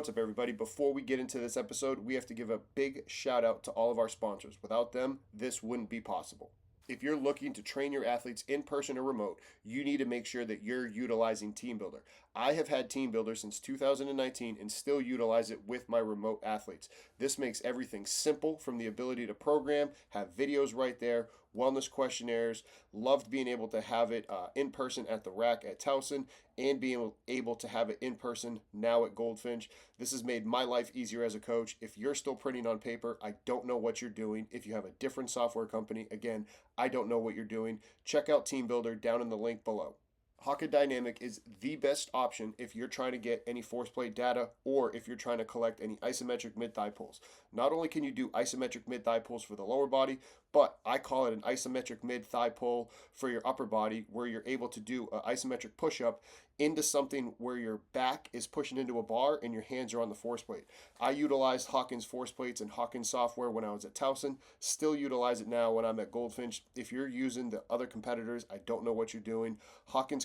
What's up, everybody? Before we get into this episode, we have to give a big shout out to all of our sponsors. Without them, this wouldn't be possible. If you're looking to train your athletes in person or remote, you need to make sure that you're utilizing TeamBuildr. I have had TeamBuildr since 2019 and still utilize it with my remote athletes. This makes everything simple, from the ability to program, have videos right there, wellness questionnaires. Loved being able to have it in person at the rack at Towson, and being able to have it in person now at Goldfinch. This has made my life easier as a coach. If you're still printing on paper, I don't know what you're doing. If you have a different software company, again, I don't know what you're doing. Check out TeamBuildr down in the link below. Hawkin Dynamics is the best option if you're trying to get any force plate data, or if you're trying to collect any isometric mid-thigh pulls. Not only can you do isometric mid-thigh pulls for the lower body, but I call it an isometric mid-thigh pull for your upper body, where you're able to do an isometric push-up into something where your back is pushing into a bar and your hands are on the force plate. I utilized Hawkin's force plates and Hawkin's software when I was at Towson. Still utilize it now when I'm at Goldfinch. If you're using the other competitors, I don't know what you're doing. Hawkin's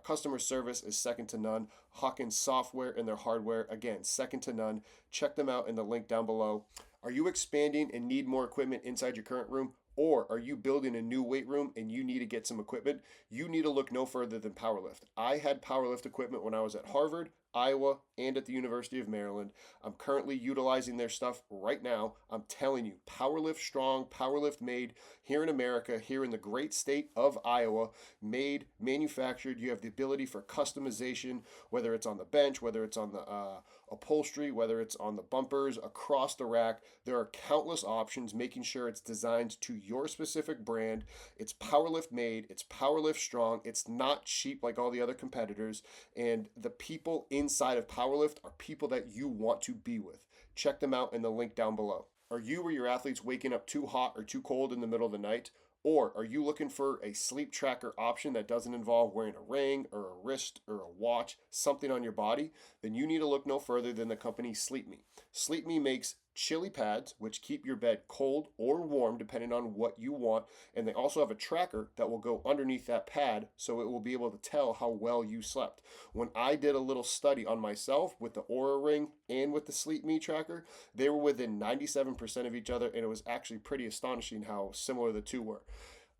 customer service is second to none. Hawkin's software and their hardware, again, second to none. Check them out in the link down below. Are you expanding and need more equipment inside your current room? Or are you building a new weight room and you need to get some equipment? You need to look no further than Powerlift. I had Powerlift equipment when I was at Harvard, Iowa, and at the University of Maryland. I'm currently utilizing their stuff right now. I'm telling you, Powerlift strong, Powerlift made here in America, here in the great state of Iowa, made, manufactured. You have the ability for customization, whether it's on the bench, whether it's on the upholstery, whether it's on the bumpers, across the rack. There are countless options, making sure it's designed to your specific brand. It's Powerlift made, it's Powerlift strong, it's not cheap like all the other competitors, and the people inside of Powerlift are people that you want to be with. Check them out in the link down below. Are you or your athletes waking up too hot or too cold in the middle of the night? Or are you looking for a sleep tracker option that doesn't involve wearing a ring or a wrist or a watch, something on your body? Then you need to look no further than the company SleepMe. SleepMe makes chili pads, which keep your bed cold or warm depending on what you want. And they also have a tracker that will go underneath that pad, so it will be able to tell how well you slept. When I did a little study on myself with the Oura Ring and with the SleepMe tracker, they were within 97% of each other, and it was actually pretty astonishing how similar the two were.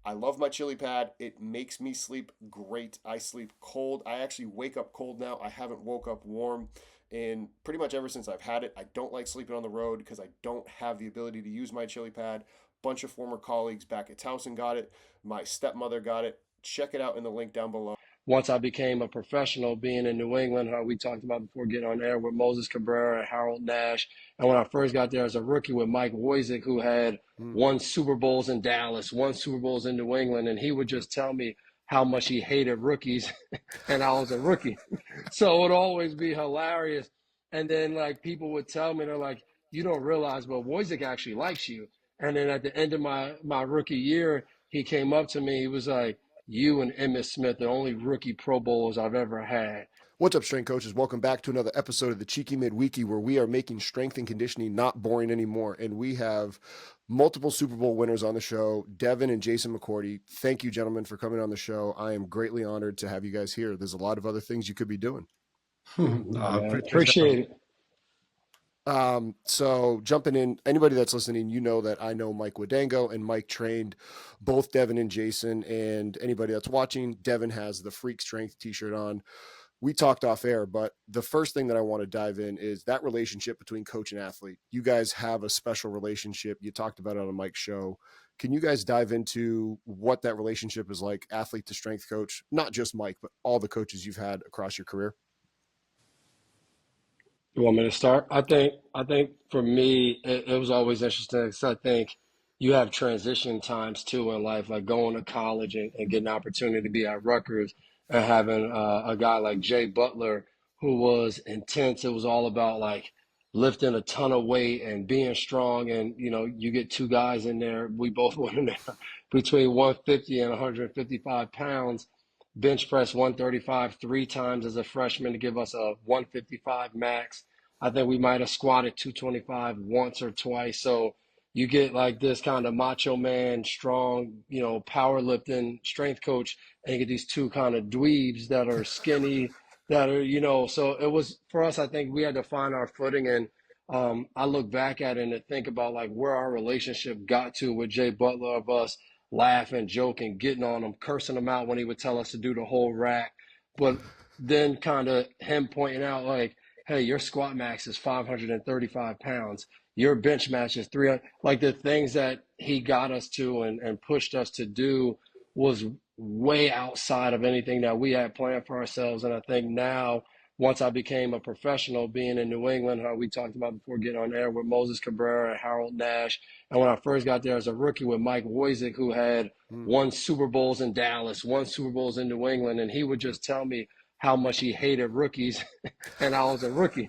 I love my chili pad. It makes me sleep great. I sleep cold. I actually wake up cold now. I haven't woke up warm. And pretty much ever since I've had it, I don't like sleeping on the road because I don't have the ability to use my chili pad. Bunch of former colleagues back at Towson got it. My stepmother got it. Check it out in the link down below. Once I became a professional, being in New England, how we talked about before getting on air with Moses Cabrera and Harold Nash. And when I first got there as a rookie with Mike Guadango, who had won Super Bowls in Dallas, won Super Bowls in New England, and he would just tell me how much he hated rookies, and I was a rookie. So it would always be hilarious. And then, like, people would tell me, they're like, you don't realize, but Wojcik actually likes you. And then at the end of my rookie year, he came up to me. He was like, you and Emmitt Smith, the only rookie Pro Bowlers I've ever had. What's up, strength coaches? Welcome back to another episode of the Cheeky Midweeky, where we are making strength and conditioning not boring anymore. And we have multiple Super Bowl winners on the show, Devin and Jason McCourty. Thank you, gentlemen, for coming on the show. I am greatly honored to have you guys here. There's a lot of other things you could be doing. Appreciate it. So jumping in, anybody that's listening, you know that I know Mike Guadango, and Mike trained both Devin and Jason. And anybody that's watching, Devin has the Freak Strength t-shirt on. We talked off air, but the first thing that I want to dive in is that relationship between coach and athlete. You guys have a special relationship. You talked about it on Mike's show. Can you guys dive into what that relationship is like, athlete to strength coach, not just Mike, but all the coaches you've had across your career? You want me to start? I think for me, it was always interesting because I think you have transition times too in life, like going to college and getting an opportunity to be at Rutgers and having a guy like Jay Butler who was intense. It was all about like lifting a ton of weight and being strong. And, you know, you get two guys in there. We both went in there between 150 and 155 pounds. Bench press 135 three times as a freshman to give us a 155 max. I think we might have squatted 225 once or twice. So you get like this kind of macho man, strong, you know, powerlifting strength coach, and you get these two kind of dweebs that are skinny that are, you know, so it was for us, I think we had to find our footing. And I look back at it and think about like where our relationship got to with Jay Butler, of us laughing, joking, getting on him, cursing him out when he would tell us to do the whole rack. But then kind of him pointing out like, hey, your squat max is 535 pounds. Your bench match is 300. Like the things that he got us to and pushed us to do was way outside of anything that we had planned for ourselves. And I think now, once I became a professional, being in New England, how we talked about before getting on air with Moses Cabrera and Harold Nash, and when I first got there as a rookie with Mike Guadango, who had won Super Bowls in Dallas, won Super Bowls in New England, and he would just tell me how much he hated rookies, and I was a rookie.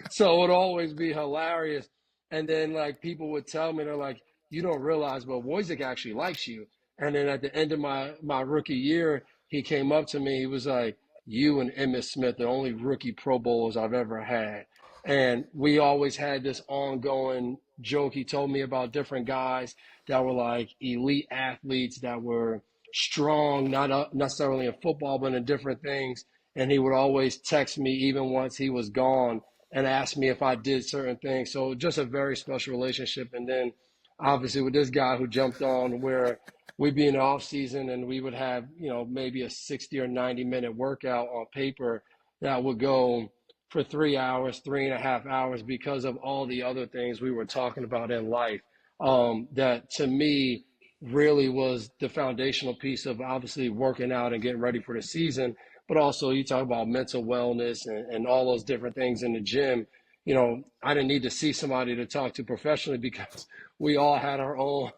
So it would always be hilarious. And then like people would tell me, they're like, you don't realize, but Wojcik actually likes you. And then at the end of my rookie year, he came up to me. He was like, you and Emmitt Smith, the only rookie Pro Bowlers I've ever had. And we always had this ongoing joke. He told me about different guys that were like elite athletes that were strong, not necessarily in football, but in different things. And he would always text me even once he was gone and ask me if I did certain things. So just a very special relationship. And then obviously with this guy who jumped on where we'd be in the off season and we would have, you know, maybe a 60 or 90-minute workout on paper that would go for 3 hours, 3.5 hours because of all the other things we were talking about in life. That to me really was the foundational piece of obviously working out and getting ready for the season, but also you talk about mental wellness and all those different things in the gym. You know, I didn't need to see somebody to talk to professionally because we all had our own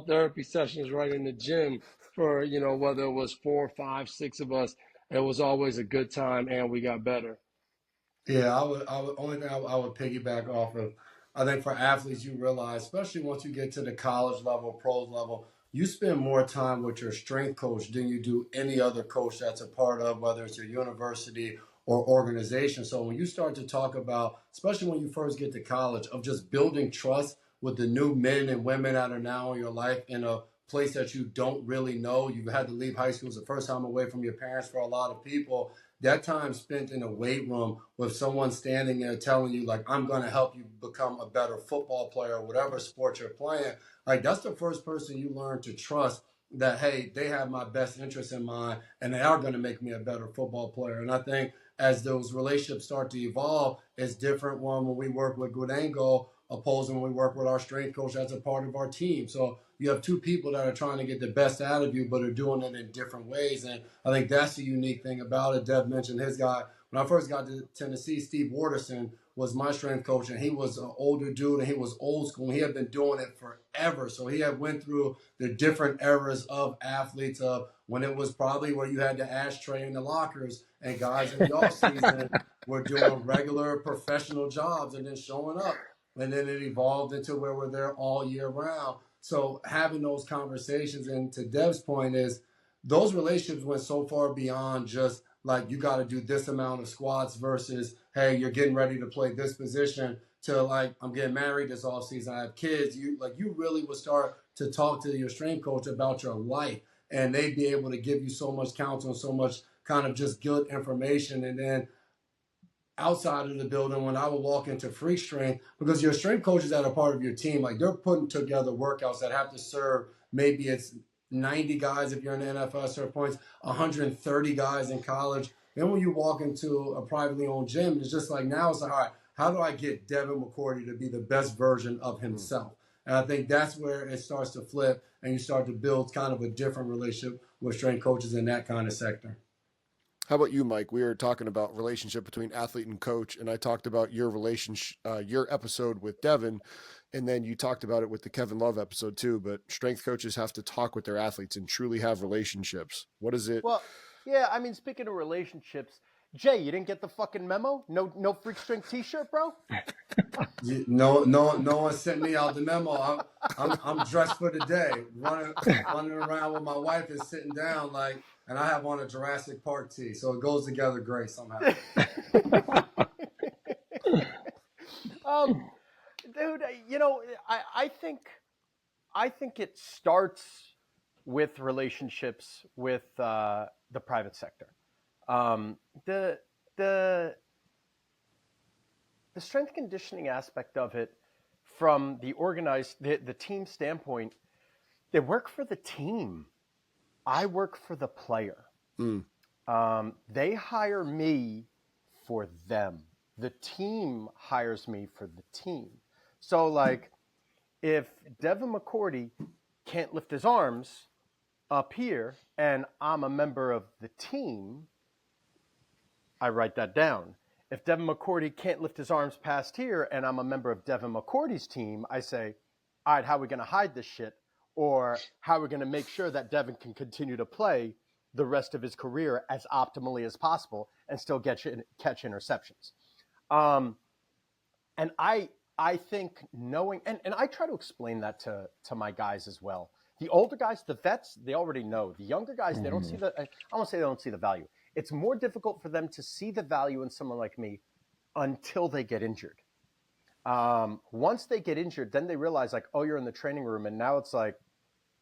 therapy sessions right in the gym for, you know, whether it was 4, 5, 6 of us. It was always a good time and we got better. Yeah, only thing I would piggyback off of, I think for athletes, you realize, especially once you get to the college level, pros level, you spend more time with your strength coach than you do any other coach that's a part of, whether it's your university or organization. So when you start to talk about, especially when you first get to college, of just building trust with the new men and women that are now in your life in a place that you don't really know, you've had to leave high school, it's the first time away from your parents for a lot of people. That time spent in a weight room with someone standing there telling you, like, I'm going to help you become a better football player, whatever sport you're playing, like, that's the first person you learn to trust that, hey, they have my best interest in mind and they are going to make me a better football player. And I think as those relationships start to evolve, it's different when we work with Guadango opposed when we work with our strength coach as a part of our team. So you have two people that are trying to get the best out of you, but are doing it in different ways. And I think that's the unique thing about it. Dev mentioned his guy. When I first got to Tennessee, Steve Waterson was my strength coach, and he was an older dude, and he was old school, and he had been doing it forever. So he had went through the different eras of athletes, of when it was probably where you had the ashtray in the lockers, and guys in the off season were doing regular professional jobs and then showing up. And then it evolved into where we're there all year round. So having those conversations, and to Dev's point, is those relationships went so far beyond just like you got to do this amount of squats versus, hey, you're getting ready to play this position, to like, I'm getting married this offseason, I have kids. You really would start to talk to your strength coach about your life, and they'd be able to give you so much counsel and so much kind of just good information. And then outside of the building, when I would walk into free strength, because your strength coaches that are part of your team, like they're putting together workouts that have to serve, maybe it's 90 guys if you're in the NFL, serve points, 130 guys in college. Then when you walk into a privately owned gym, it's just like, now it's like, all right, how do I get Devin McCourty to be the best version of himself? And I think that's where it starts to flip, and you start to build kind of a different relationship with strength coaches in that kind of sector. How about you, Mike? We were talking about relationship between athlete and coach, and I talked about your relationship, your episode with Devin, and then you talked about it with the Kevin Love episode too. But strength coaches have to talk with their athletes and truly have relationships. What is it? Well, yeah, I mean, speaking of relationships, Jay, you didn't get the fucking memo? No freak strength T-shirt, bro. No one sent me out the memo. I'm dressed for the day, running around with my wife is sitting down like, and I have on a Jurassic Park tee, so it goes together great somehow. Dude, you know, I think it starts with relationships with the private sector. the strength conditioning aspect of it, from the team standpoint, they work for the team. I work for the player. They hire me for them. The team hires me for the team. So, like, if Devin McCourty can't lift his arms up here and I'm a member of the team, I write that down. If Devin McCourty can't lift his arms past here and I'm a member of Devin McCourty's team, I say, all right, how are we going to hide this shit? Or how are we going to make sure that Devin can continue to play the rest of his career as optimally as possible and still catch interceptions? And I think knowing, and I try to explain that to my guys as well. The older guys, the vets, they already know. The younger guys, they don't see I won't say they don't see the value. It's more difficult for them to see the value in someone like me until they get injured. Once they get injured, then they realize, like, oh, you're in the training room, and now it's like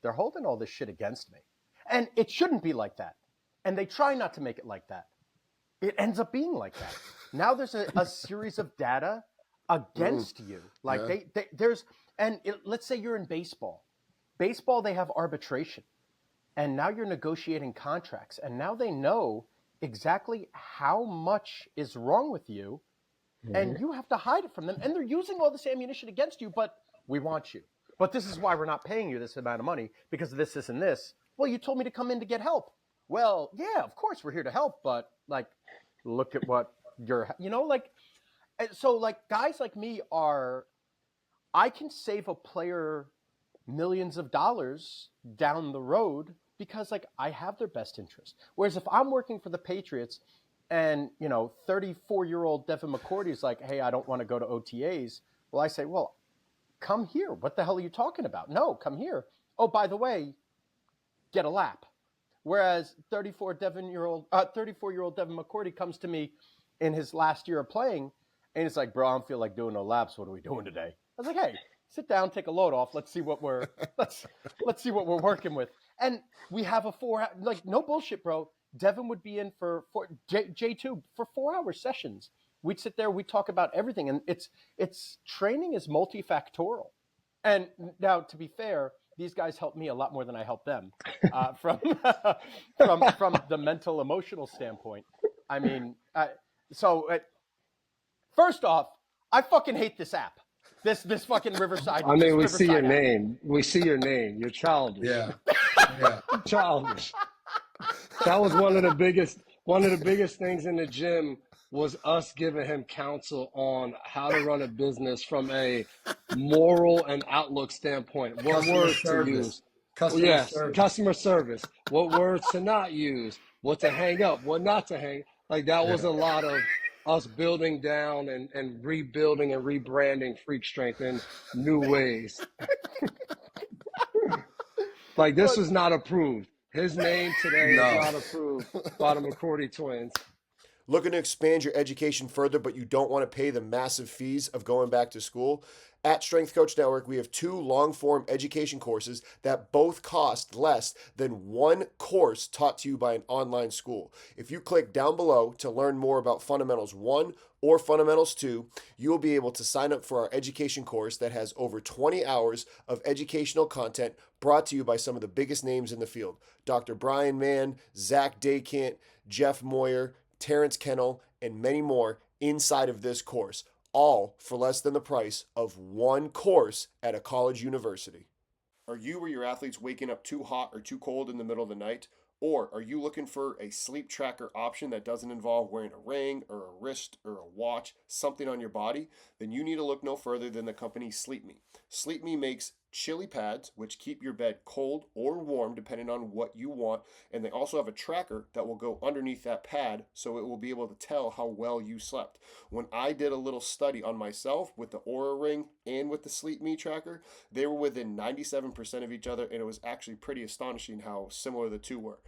they're holding all this shit against me. And it shouldn't be like that. And they try not to make it like that. It ends up being like that. Now there's a series of data against you. Like let's say you're in baseball. Baseball, they have arbitration. And now you're negotiating contracts. And now they know exactly how much is wrong with you. And you have to hide it from them. And they're using all this ammunition against you, but we want you. But this is why we're not paying you this amount of money, because of this, and this. Well, you told me to come in to get help. Well, yeah, of course we're here to help, but, like, look at what you're, so, like, guys like me I can save a player millions of dollars down the road because, like, I have their best interest. Whereas if I'm working for the Patriots and, 34-year-old Devin McCourty is like, hey, I don't want to go to OTAs. Well, I say, well, come here. What the hell are you talking about? No, come here. Oh, by the way, get a lap. Whereas 34-year-old Devin McCourty comes to me in his last year of playing, and he's like, bro, I don't feel like doing no laps. What are we doing today? I was like, hey, sit down, take a load off. Let's see what we're working with. And we have no bullshit, bro. Devin would be in for J2 for 4-hour sessions. We'd sit there, we'd talk about everything, and it's training is multifactorial. And now, to be fair, these guys help me a lot more than I help them from the mental, emotional standpoint. I mean, first off, I fucking hate this app. This fucking Riverside. I mean, we see your app. name. We see your name. You're childish. Yeah. Childish. That was one of the biggest things in the gym was us giving him counsel on how to run a business from a moral and outlook standpoint. What Customer words service. to use. Customer Service. What words to not use. What to hang up. What not to hang. Like, that was a lot of us building down and rebuilding and rebranding Freak Strength in new ways. Like, this was not approved. His name today is not approved by the McCourty Twins. Looking to expand your education further, but you don't want to pay the massive fees of going back to school? At Strength Coach Network, we have 2 long-form education courses that both cost less than one course taught to you by an online school. If you click down below to learn more about Fundamentals 1 or Fundamentals 2, you will be able to sign up for our education course that has over 20 hours of educational content brought to you by some of the biggest names in the field. Dr. Brian Mann, Zach Daycant, Jeff Moyer, Terrence Kennel, and many more inside of this course, all for less than the price of one course at a college university. Are you or your athletes waking up too hot or too cold in the middle of the night? Or are you looking for a sleep tracker option that doesn't involve wearing a ring or a wrist or a watch, something on your body? Then you need to look no further than the company SleepMe. SleepMe makes chili pads, which keep your bed cold or warm depending on what you want. And they also have a tracker that will go underneath that pad so it will be able to tell how well you slept. When I did a little study on myself with the Oura Ring and with the SleepMe tracker, they were within 97% of each other, and it was actually pretty astonishing how similar the two were.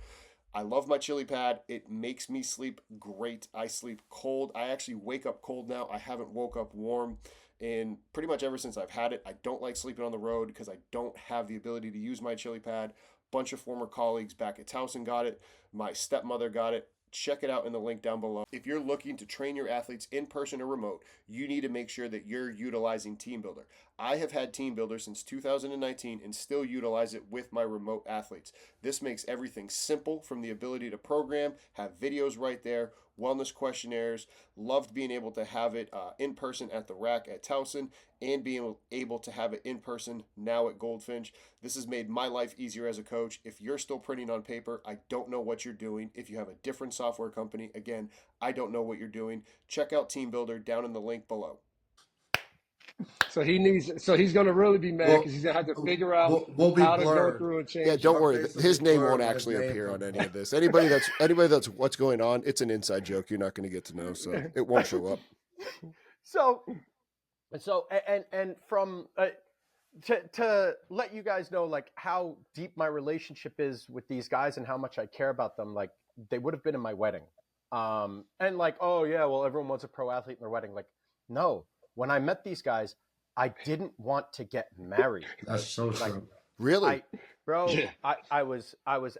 I love my chili pad. It makes me sleep great. I sleep cold. I actually wake up cold now. I haven't woke up warm. And pretty much ever since I've had it, I don't like sleeping on the road because I don't have the ability to use my chili pad. Bunch of former colleagues back at Towson got it. My stepmother got it. check it out in the link down below. If you're looking to train your athletes in person or remote, you need to make sure that you're utilizing TeamBuildr. I have had TeamBuildr since 2019 and still utilize it with my remote athletes. This makes everything simple, from the ability to program, have videos right there, wellness questionnaires. Loved being able to have it in person at the rack at Towson, and being able to have it in person now at Goldfinch. This has made my life easier as a coach. If you're still printing on paper, I don't know what you're doing. If you have a different software company, again, I don't know what you're doing. Check out TeamBuildr down in the link below. So he's going to really be mad because he's going to have to figure out we'll be how to go blurred. through and change. Yeah, don't Our worry. face will His be name blurred won't when his actually name appear on comes any up. of this. Anybody that's what's going on, it's an inside joke. You're not going to get to know, so it won't show up. So and from to let you guys know, like, how deep my relationship is with these guys and how much I care about them. Like, they would have been in my wedding, and like, oh yeah, well, everyone wants a pro athlete in their wedding. Like, no, when I met these guys, I didn't want to get married. That's so Like, true. Really? I was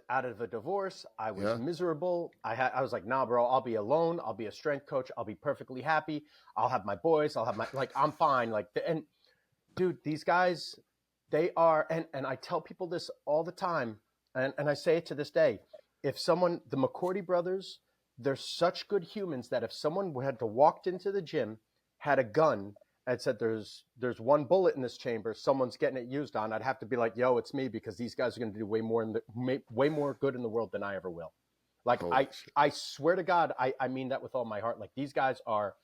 out of a divorce. I was miserable. I was like, nah, bro, I'll be alone. I'll be a strength coach. I'll be perfectly happy. I'll have my boys. I'll have my, like, I'm fine. Like, and dude, these guys, they are, and I tell people this all the time, and I say it to this day. If someone, the McCourty brothers, they're such good humans that if someone had to walked into the gym, had a gun, and said, there's one bullet in this chamber, someone's getting it used on, I'd have to be like, yo, it's me, because these guys are going to do way more good in the world than I ever will. Like, I swear to God, I mean that with all my heart. Like, these guys are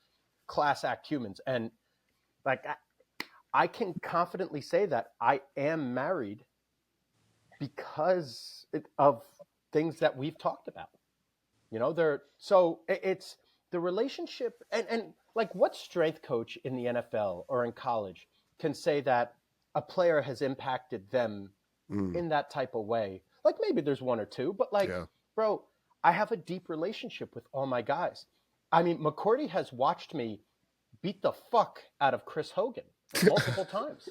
class act humans. And like, I can confidently say that I am married because of things that we've talked about. You know, it's the relationship, and like, what strength coach in the NFL or in college can say that a player has impacted them in that type of way? Like, maybe there's one or two, but like, bro, I have a deep relationship with all my guys. I mean, McCourty has watched me beat the fuck out of Chris Hogan multiple times.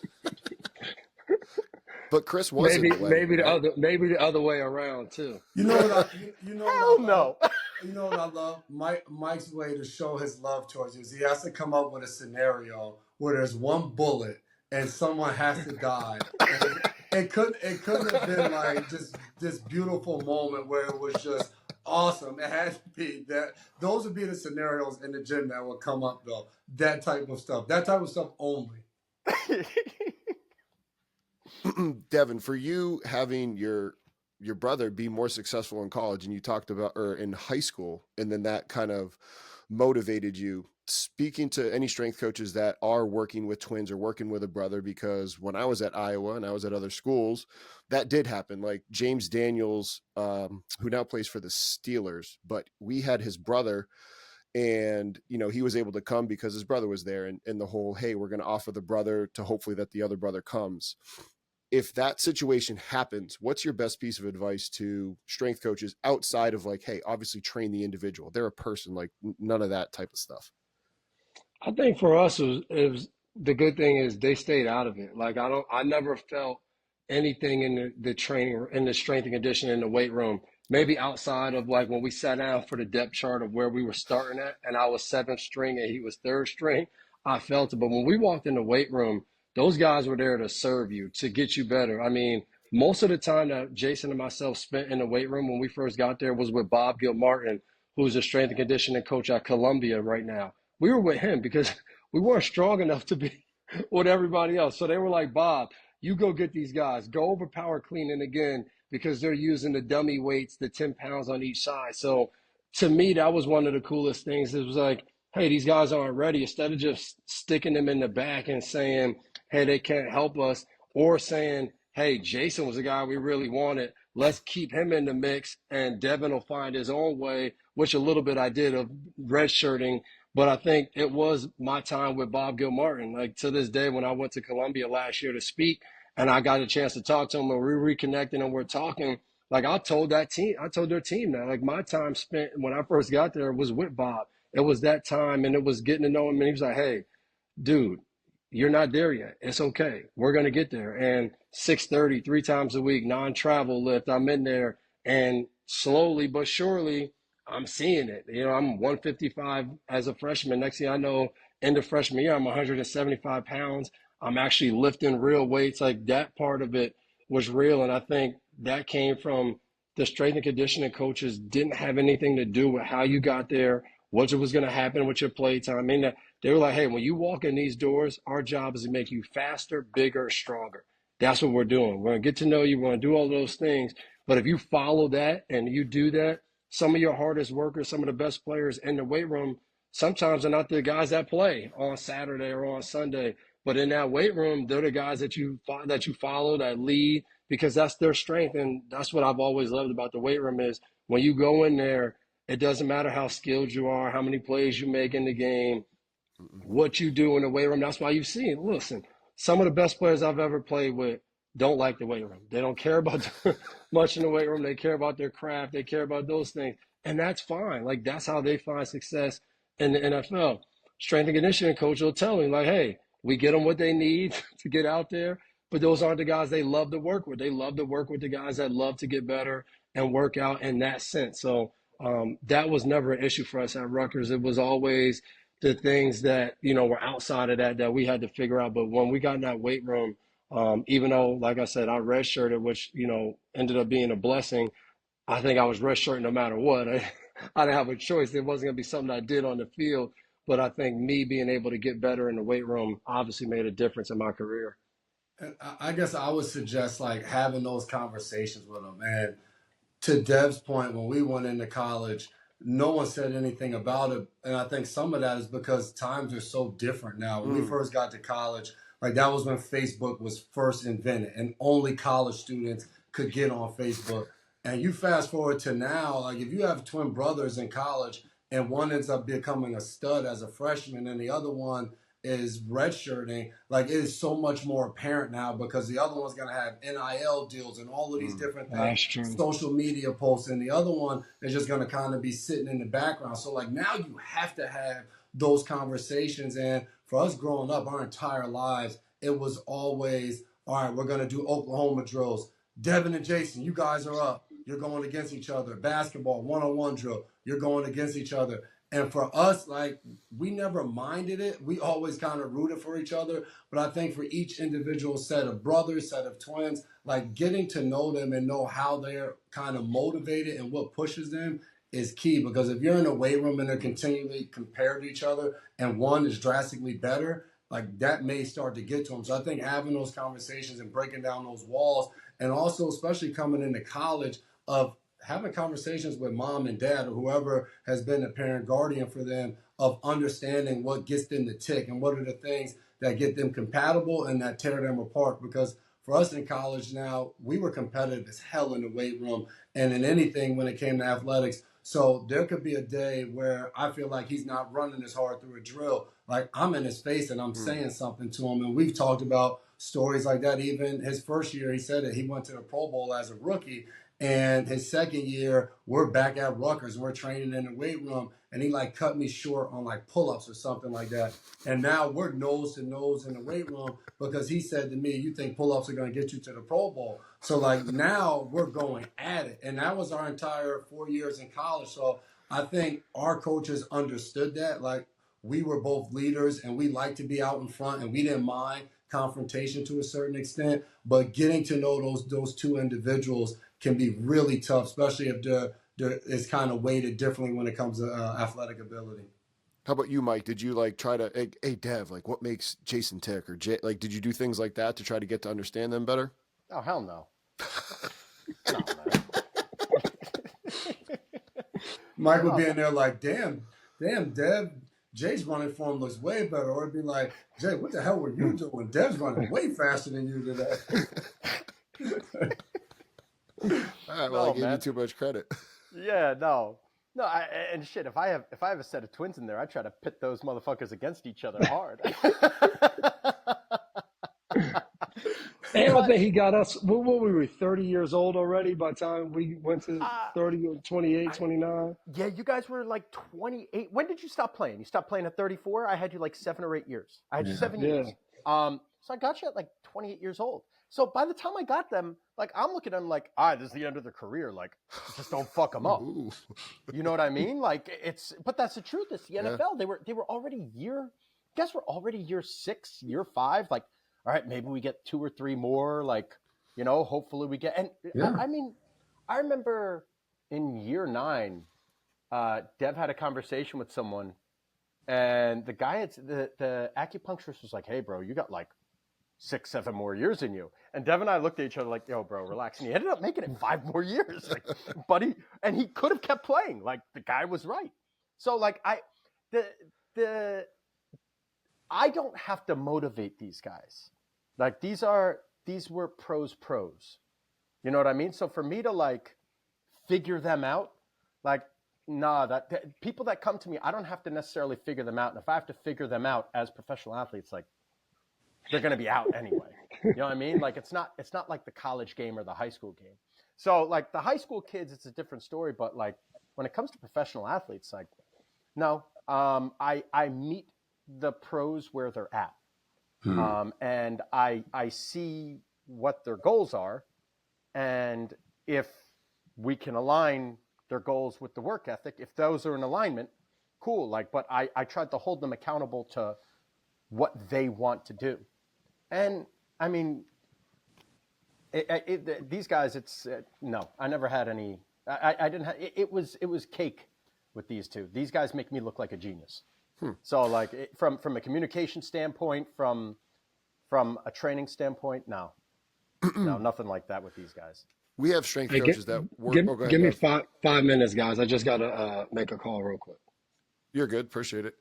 But Chris wasn't. Maybe the other way around too. You know what? Hell no. You know what I love? Mike's way to show his love towards you is he has to come up with a scenario where there's one bullet and someone has to die. It couldn't have been like just this beautiful moment where it was just awesome. It had to be that. Those would be the scenarios in the gym that would come up, though. That type of stuff. That type of stuff only. Devin, for you having your brother be more successful in college, and you talked about, or in high school, and then that kind of motivated you, speaking to any strength coaches that are working with twins or working with a brother, because when I was at Iowa and I was at other schools, that did happen. Like James Daniels, who now plays for the Steelers, but we had his brother, and, you know, he was able to come because his brother was there, and the whole, hey, we're going to offer the brother to hopefully that the other brother comes. If that situation happens, what's your best piece of advice to strength coaches outside of like, hey, obviously train the individual? They're a person, like none of that type of stuff. I think for us, it was the good thing is they stayed out of it. Like, I never felt anything in the training, in the strength and conditioning in the weight room, maybe outside of like when we sat down for the depth chart of where we were starting at, and I was 7th string and he was 3rd string, I felt it. But when we walked in the weight room, those guys were there to serve you, to get you better. I mean, most of the time that Jason and myself spent in the weight room when we first got there was with Bob Gilmartin, who's a strength and conditioning coach at Columbia right now. We were with him because we weren't strong enough to be with everybody else. So they were like, Bob, you go get these guys. Go over power cleaning again, because they're using the dummy weights, the 10 pounds on each side. So to me, that was one of the coolest things. It was like, hey, these guys aren't ready. Instead of just sticking them in the back and saying, hey, they can't help us, or saying, hey, Jason was the guy we really wanted, let's keep him in the mix and Devin will find his own way, which a little bit I did of redshirting. But I think it was my time with Bob Gilmartin. Like, to this day, when I went to Columbia last year to speak and I got a chance to talk to him and we reconnected and we're talking, like, I told their team that, like, my time spent when I first got there was with Bob. It was that time, and it was getting to know him. And he was like, hey, dude, you're not there yet. It's okay. We're going to get there. And 6:30, 3 times a week, non-travel lift, I'm in there. And slowly but surely, I'm seeing it. I'm 155 as a freshman. Next thing I know, end of freshman year, I'm 175 pounds. I'm actually lifting real weights. Like that part of it was real. And I think that came from the strength and conditioning coaches didn't have anything to do with how you got there, what was going to happen with your play time. I mean, they were like, hey, when you walk in these doors, our job is to make you faster, bigger, stronger. That's what we're doing. We're going to get to know you. We're going to do all those things. But if you follow that and you do that, some of your hardest workers, some of the best players in the weight room, sometimes are not the guys that play on Saturday or on Sunday, but in that weight room, they're the guys that you follow, that lead, because that's their strength. And that's what I've always loved about the weight room is when you go in there, it doesn't matter how skilled you are, how many plays you make in the game, what you do in the weight room. That's why you've seen, listen, some of the best players I've ever played with don't like the weight room. They don't care about much in the weight room. They care about their craft. They care about those things. And that's fine. Like, that's how they find success in the NFL. Strength and conditioning coach will tell me, like, hey, we get them what they need to get out there, but those aren't the guys they love to work with. They love to work with the guys that love to get better and work out in that sense. So that was never an issue for us at Rutgers. It was always the things that, were outside of that we had to figure out. But when we got in that weight room, even though, like I said, I redshirted, which, ended up being a blessing, I think I was redshirting no matter what. I didn't have a choice. It wasn't going to be something I did on the field. But I think me being able to get better in the weight room obviously made a difference in my career. And I guess I would suggest like having those conversations with them. And to Dev's point, when we went into college, no one said anything about it. And I think some of that is because times are so different now. When we first got to college, like that was when Facebook was first invented and only college students could get on Facebook. And you fast forward to now, like if you have twin brothers in college and one ends up becoming a stud as a freshman and the other one is redshirting, like it is so much more apparent now because the other one's going to have NIL deals and all of these different things, social media posts, and the other one is just going to kind of be sitting in the background. So like now you have to have those conversations. And for us growing up our entire lives, it was always, all right, we're going to do Oklahoma drills. Devin and Jason, you guys are up. You're going against each other. Basketball, one-on-one drill. You're going against each other. And for us, like, we never minded it. We always kind of rooted for each other. But I think for each individual set of brothers, set of twins, like getting to know them and know how they're kind of motivated and what pushes them is key. Because if you're in a weight room and they're continually compared to each other and one is drastically better, like that may start to get to them. So I think having those conversations and breaking down those walls, and also especially coming into college, of having conversations with mom and dad or whoever has been a parent guardian for them, of understanding what gets them to tick and what are the things that get them compatible and that tear them apart. Because for us in college now, we were competitive as hell in the weight room and in anything when it came to athletics. So there could be a day where I feel like he's not running as hard through a drill. Like I'm in his face and I'm saying something to him. And we've talked about stories like that. Even his first year, he said that he went to the Pro Bowl as a rookie. And his second year, we're back at Rutgers. We're training in the weight room. And he like cut me short on like pull-ups or something like that. And now we're nose to nose in the weight room because he said to me, you think pull-ups are going to get you to the Pro Bowl. So like now we're going at it. And that was our entire 4 years in college. So I think our coaches understood that. Like we were both leaders and we liked to be out in front and we didn't mind confrontation to a certain extent. But getting to know those two individuals can be really tough, especially if it's kind of weighted differently when it comes to athletic ability. How about you, Mike? Did you like try to, hey Dev, like what makes Jason tick, or like did you do things like that to try to get to understand them better? Oh, hell no. No, man. Mike would be in there like, damn, Dev, Jay's running for him looks way better. Or it'd be like, Jay, what the hell were you doing? Dev's running way faster than you today. All right, well, I gave you too much credit. Yeah, no. And shit. If I have a set of twins in there, I try to pit those motherfuckers against each other hard. And I think he got us, what were we, 30 years old already by the time we went to 30 or 28, 29? Yeah, you guys were like 28. When did you stop playing? You stopped playing at 34? I had you like 7 or 8 years. I had you 7 years. So I got you at like 28 years old. So by the time I got them, like I'm looking at them like, all right, this is the end of their career. Like, just don't fuck them up. Ooh. You know what I mean? Like but that's the truth. It's the NFL. Yeah. They were already year 6, year 5. Like, all right, maybe we get 2 or 3 more. Like, hopefully we get. And Yeah. I mean, I remember in year 9, Dev had a conversation with someone, and the guy, the acupuncturist was like, "Hey, bro, you got like 6, 7 more years in you." And Dev and I looked at each other like, "Yo, bro, relax." And he ended up making it 5 more years, like, buddy. And he could have kept playing. Like, the guy was right. So, like, I don't have to motivate these guys. Like, these were pros. You know what I mean? So for me to like figure them out, like, nah, that people that come to me, I don't have to necessarily figure them out. And if I have to figure them out as professional athletes, like, they're going to be out anyway. You know what I mean? Like, it's not like the college game or the high school game. So like the high school kids, it's a different story. But like when it comes to professional athletes, like, no, I meet the pros where they're at. And I see what their goals are. And if we can align their goals with the work ethic, if those are in alignment, cool. Like, but I tried to hold them accountable to what they want to do. And I mean, these guys, no, I never had any, I didn't have, it was cake with these two. These guys make me look like a genius. So like from a communication standpoint, from a training standpoint, no, nothing like that with these guys. We have strength Hey, coaches that work. give, Go ahead, give me Dev. 5 minutes, guys. I just got to make a call real quick. You're good. Appreciate it.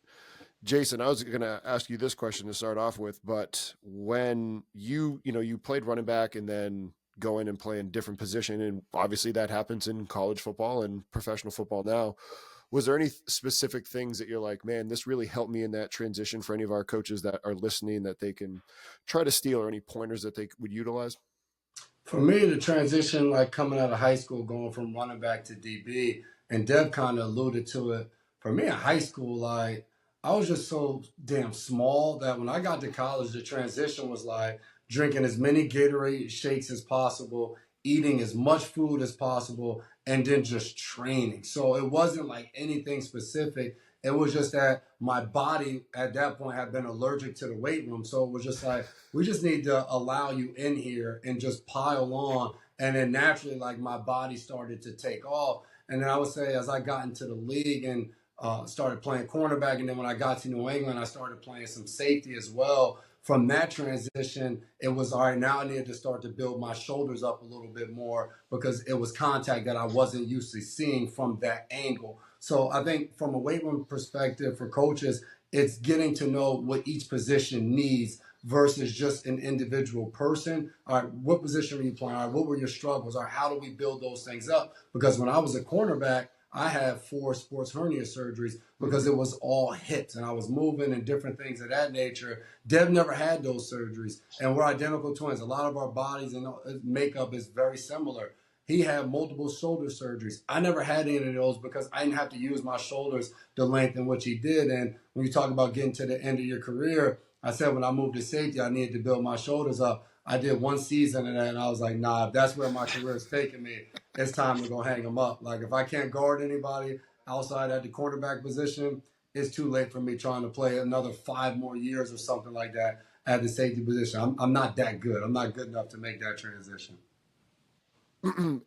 Jason, I was going to ask you this question to start off with, but when you played running back and then go in and play in different position, and obviously that happens in college football and professional football now, was there any specific things that you're like, man, this really helped me in that transition for any of our coaches that are listening that they can try to steal, or any pointers that they would utilize? For me, the transition, like coming out of high school, going from running back to DB, and Dev kind of alluded to it. For me in high school, like, I was just so damn small that when I got to college, the transition was like drinking as many Gatorade shakes as possible, eating as much food as possible, and then just training. So it wasn't like anything specific. It was just that my body at that point had been allergic to the weight room. So it was just like, we just need to allow you in here and just pile on. And then naturally, like, my body started to take off. And then I would say as I got into the league and started playing cornerback, and then when I got to New England, I started playing some safety as well. From that transition, it was, all right, now I needed to start to build my shoulders up a little bit more because it was contact that I wasn't used to seeing from that angle. So I think from a weight room perspective for coaches, it's getting to know what each position needs versus just an individual person. All right, what position were you playing? All right, what were your struggles? All right, how do we build those things up? Because when I was a cornerback, I had 4 sports hernia surgeries because it was all hips and I was moving and different things of that nature. Dev never had those surgeries, and we're identical twins. A lot of our bodies and makeup is very similar. He had multiple shoulder surgeries. I never had any of those because I didn't have to use my shoulders the length in which he did. And when you talk about getting to the end of your career, I said when I moved to safety, I needed to build my shoulders up. I did 1 season of that, and I was like, nah, if that's where my career is taking me, it's time to go hang them up. Like, if I can't guard anybody outside at the quarterback position, it's too late for me trying to play another 5 more years or something like that at the safety position. I'm not that good. I'm not good enough to make that transition.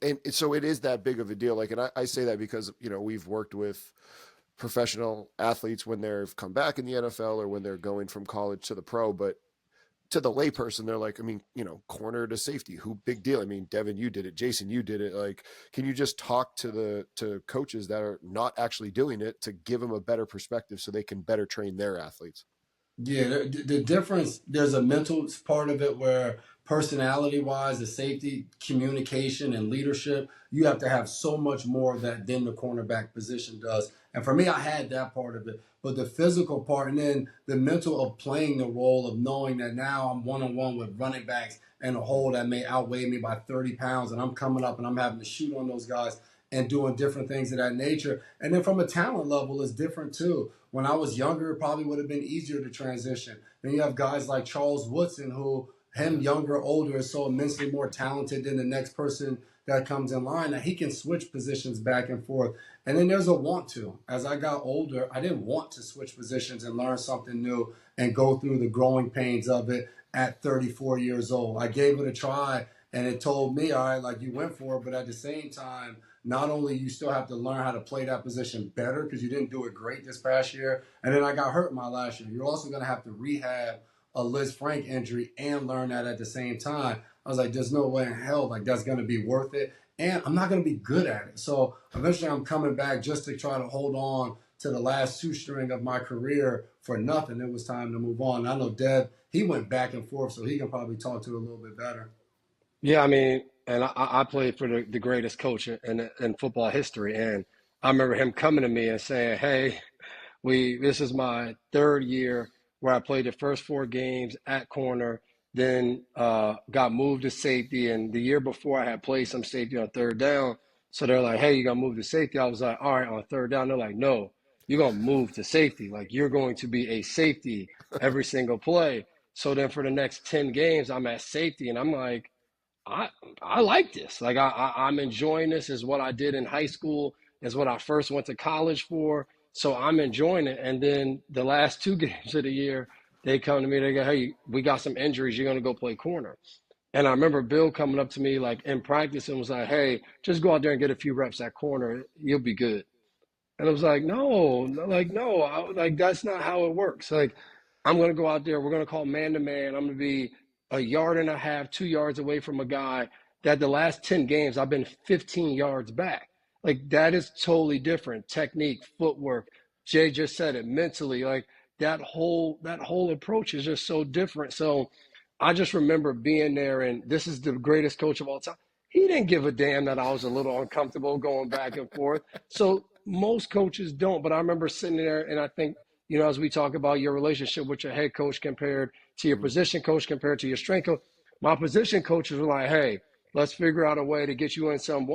And so it is that big of a deal. Like, and I say that because, we've worked with professional athletes when they've come back in the NFL or when they're going from college to the pro, but to the layperson, they're like, I mean, corner to safety, who big deal? I mean, Devin, you did it. Jason, you did it. Like, can you just talk to coaches that are not actually doing it to give them a better perspective so they can better train their athletes? Yeah, the difference, there's a mental part of it where personality-wise, the safety, communication, and leadership, you have to have so much more of that than the cornerback position does. And for me, I had that part of it. But the physical part and then the mental of playing the role of knowing that now I'm one-on-one with running backs and a hole that may outweigh me by 30 pounds, and I'm coming up and I'm having to shoot on those guys and doing different things of that nature. And then from a talent level, it's different too. When I was younger, it probably would have been easier to transition. Then you have guys like Charles Woodson, who him, younger, older, is so immensely more talented than the next person that comes in line that he can switch positions back and forth. And then there's a want to. As I got older, I didn't want to switch positions and learn something new and go through the growing pains of it at 34 years old. I gave it a try, and it told me, all right, like, you went for it, but at the same time, not only you still have to learn how to play that position better because you didn't do it great this past year, and then I got hurt my last year. You're also going to have to rehab a Liz Frank injury and learn that at the same time. I was like, there's no way in hell like that's going to be worth it. And I'm not going to be good at it. So eventually I'm coming back just to try to hold on to the last shoestring of my career for nothing. It was time to move on. I know Dev, he went back and forth, so he can probably talk to it a little bit better. Yeah, I mean, and I played for the greatest coach in football history. And I remember him coming to me and saying, hey, this is my third year where I played the first 4 games at corner, then got moved to safety. And the year before I had played some safety on third down. So they're like, hey, you're going to move to safety. I was like, all right, on third down. They're like, no, you're going to move to safety. Like, you're going to be a safety every single play. So then for the next 10 games, I'm at safety. And I'm like, I like this. Like, I'm enjoying this. Is what I did in high school. Is what I first went to college for. So I'm enjoying it. And then the last 2 games of the year, they come to me. They go, hey, we got some injuries. You're going to go play corner. And I remember Bill coming up to me like in practice and was like, hey, just go out there and get a few reps at corner. You'll be good. And I was like, no, that's not how it works. Like, I'm going to go out there. We're going to call man to man. I'm going to be a yard and a half, 2 yards away from a guy that the last 10 games I've been 15 yards back. Like, that is totally different. Technique, footwork. Jay just said it, mentally. Like, that whole approach is just so different. So I just remember being there, and this is the greatest coach of all time. He didn't give a damn that I was a little uncomfortable going back and forth. So most coaches don't, but I remember sitting there, and I think, as we talk about your relationship with your head coach compared to your position coach compared to your strength coach, my position coaches were like, hey, let's figure out a way to get you in some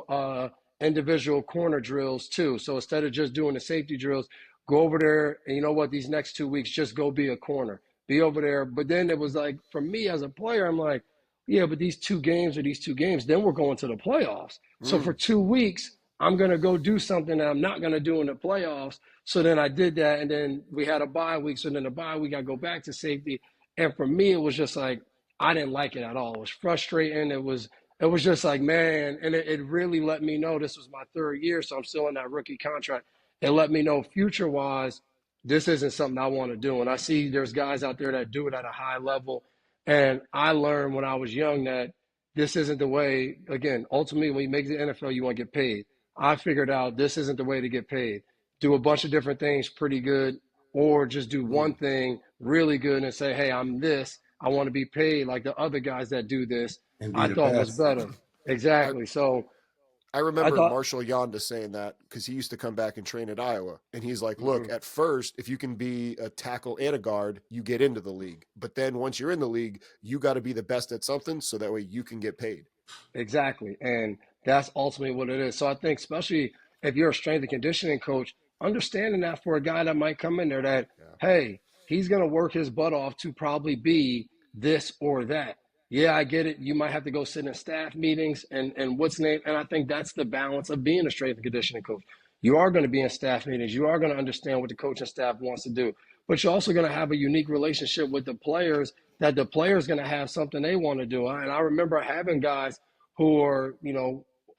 individual corner drills too. So instead of just doing the safety drills, go over there, and you know what, these next 2 weeks, just go be a corner. Be over there. But then it was like, for me as a player, I'm like, yeah, but these 2 games, then we're going to the playoffs. So for 2 weeks, I'm going to go do something that I'm not going to do in the playoffs. So then I did that, and then we had a bye week. So then the bye week, I go back to safety. And for me, it was just like, I didn't like it at all. It was frustrating. It was just like, man, and it really let me know this was my 3rd year, so I'm still in that rookie contract. It let me know future-wise, this isn't something I want to do. And I see there's guys out there that do it at a high level. And I learned when I was young that this isn't the way. Again, ultimately, when you make the NFL, you want to get paid. I figured out this isn't the way to get paid. Do a bunch of different things pretty good, or just do one thing really good and say, hey, I'm this. I want to be paid like the other guys that do this. And be I the thought was best. better. Exactly. So I I remember thought, Marshall Yonda saying that because he used to come back and train at Iowa. And he's like, look, at first, if you can be a tackle and a guard, you get into the league. But then once you're in the league, you got to be the best at something so that way you can get paid. exactly. And that's ultimately what it is. So I think, especially if you're a strength and conditioning coach, understanding that for a guy that might come in there that, hey, he's going to work his butt off to probably be this or that. Yeah, I get it. You might have to go sit in staff meetings and what's name. And I think that's the balance of being a strength and conditioning coach. You are going to be in staff meetings. You are going to understand what the coaching staff wants to do. But you're also going to have a unique relationship with the players, that the player's going to have something they want to do. And I remember having guys who are,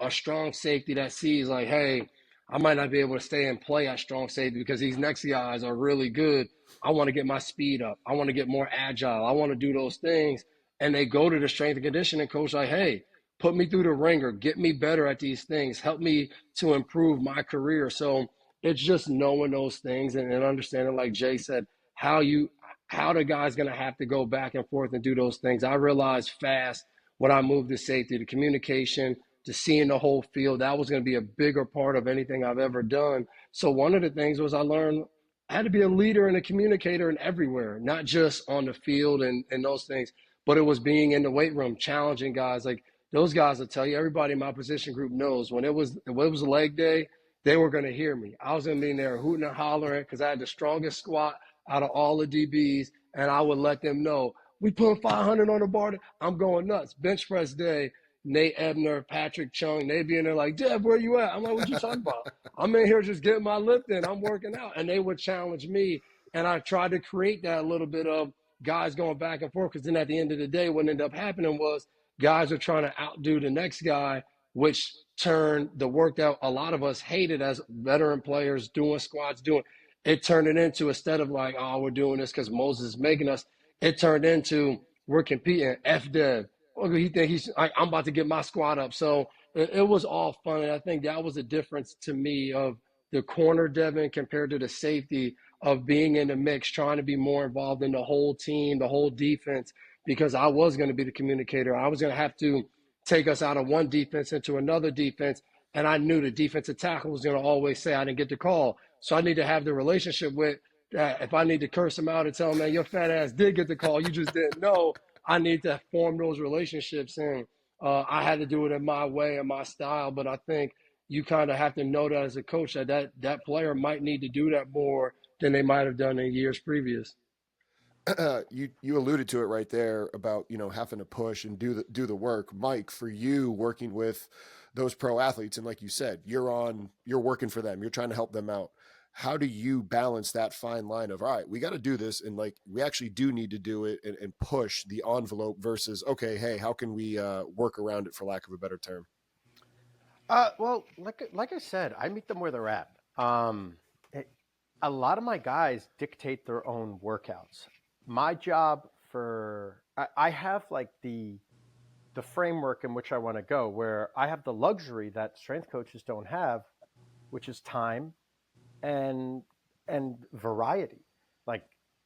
a strong safety that sees like, hey, I might not be able to stay and play at strong safety because these next guys are really good. I want to get my speed up. I want to get more agile. I want to do those things. And they go to the strength and conditioning coach like, hey, put me through the ringer, get me better at these things, help me to improve my career. So it's just knowing those things and understanding, like Jay said, how the guy's going to have to go back and forth and do those things. I realized fast when I moved to safety, the communication, to seeing the whole field, that was going to be a bigger part of anything I've ever done. So one of the things was I learned I had to be a leader and a communicator and everywhere, not just on the field and those things, but it was being in the weight room, challenging guys. Like, those guys will tell you, everybody in my position group knows when it was leg day, they were going to hear me. I was going to be in there hooting and hollering because I had the strongest squat out of all the DBs, and I would let them know, We put 500 on the bar. I'm going nuts. Bench press day, Nate Ebner, Patrick Chung, they be in there like, Dev, where you at? I'm like, what you talking about? I'm in here just getting my lift in. I'm working out. And they would challenge me. And I tried to create that little bit of guys going back and forth, because then at the end of the day, what ended up happening was guys are trying to outdo the next guy, which turned the work that a lot of us hated as veteran players doing squats, it turned it into, instead of like, oh, we're doing this because Moses is making us, it turned into we're competing. F Dev. He think he's like, I'm about to get my squat up. So it was all fun. And I think that was a difference to me of the corner Devin compared to the safety, of being in the mix, trying to be more involved in the whole team, the whole defense, because I was going to be the communicator. I was going to have to take us out of one defense into another defense. And I knew the defensive tackle was going to always say I didn't get the call. So I need to have the relationship with that. If I need to curse him out and tell him, man, your fat ass did get the call, you just didn't know, I need to form those relationships. And I had to do it in my way and my style. But I think you kind of have to know that as a coach, that player might need to do that more than they might have done in years previous. You alluded to it right there about, having to push and do the work. Mike, for you, working with those pro athletes, and like you said, you're working for them, you're trying to help them out. How do you balance that fine line of, all right, we got to do this, and like we actually do need to do it, and push the envelope, versus, okay, hey, how can we work around it, for lack of a better term? Well, like I said, I meet them where they're at. A lot of my guys dictate their own workouts. My job I have like the framework in which I want to go, where I have the luxury that strength coaches don't have, which is time and variety. Like,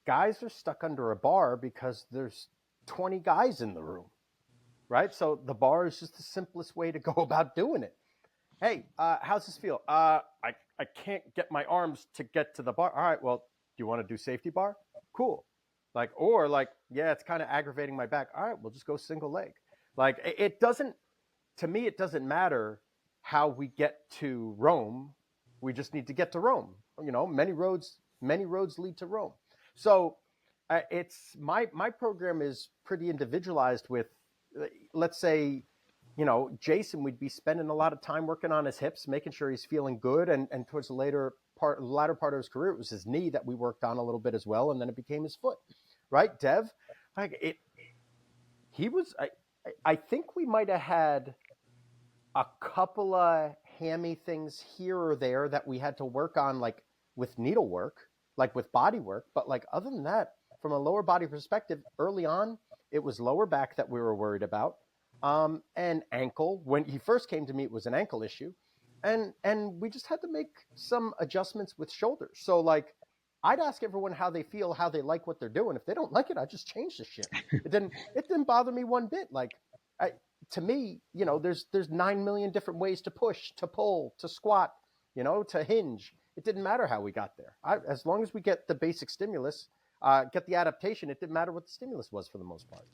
guys are stuck under a bar because there's 20 guys in the room, right? So the bar is just the simplest way to go about doing it. Hey, how's this feel? I can't get my arms to get to the bar. All right, well, do you want to do safety bar? Cool. Yeah, it's kind of aggravating my back. All right, we'll just go single leg. Like, to me, it doesn't matter how we get to Rome. We just need to get to Rome. Many roads lead to Rome. So it's my program is pretty individualized with, let's say, Jason, we'd be spending a lot of time working on his hips, making sure he's feeling good. And towards the latter part of his career, it was his knee that we worked on a little bit as well. And then it became his foot, right? Dev, I think we might have had a couple of hammy things here or there that we had to work on, like with needlework, like with body work. But like, other than that, from a lower body perspective, early on, it was lower back that we were worried about. And ankle. When he first came to me, it was an ankle issue. And we just had to make some adjustments with shoulders. So like, I'd ask everyone how they feel, how they like what they're doing. If they don't like it, I just change the shit. It didn't bother me one bit. Like, to me, there's 9 million different ways to push, to pull, to squat, to hinge. It didn't matter how we got there. As long as we get the basic stimulus, get the adaptation, it didn't matter what the stimulus was for the most part.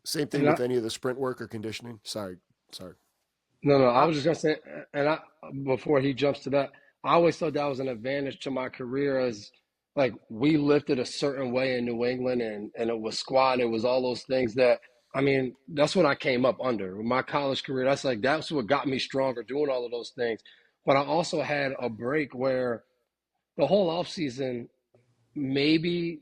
Same thing with any of the sprint work or conditioning. Sorry. No, I was just gonna say, and before he jumps to that, I always thought that was an advantage to my career, as like we lifted a certain way in New England, and it was squat, it was all those things that, I mean, that's what I came up under. My college career, that's what got me stronger, doing all of those things. But I also had a break where the whole off season, maybe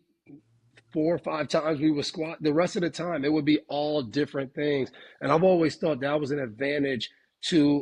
4 or 5 times we would squat. The rest of the time, it would be all different things. And I've always thought that was an advantage to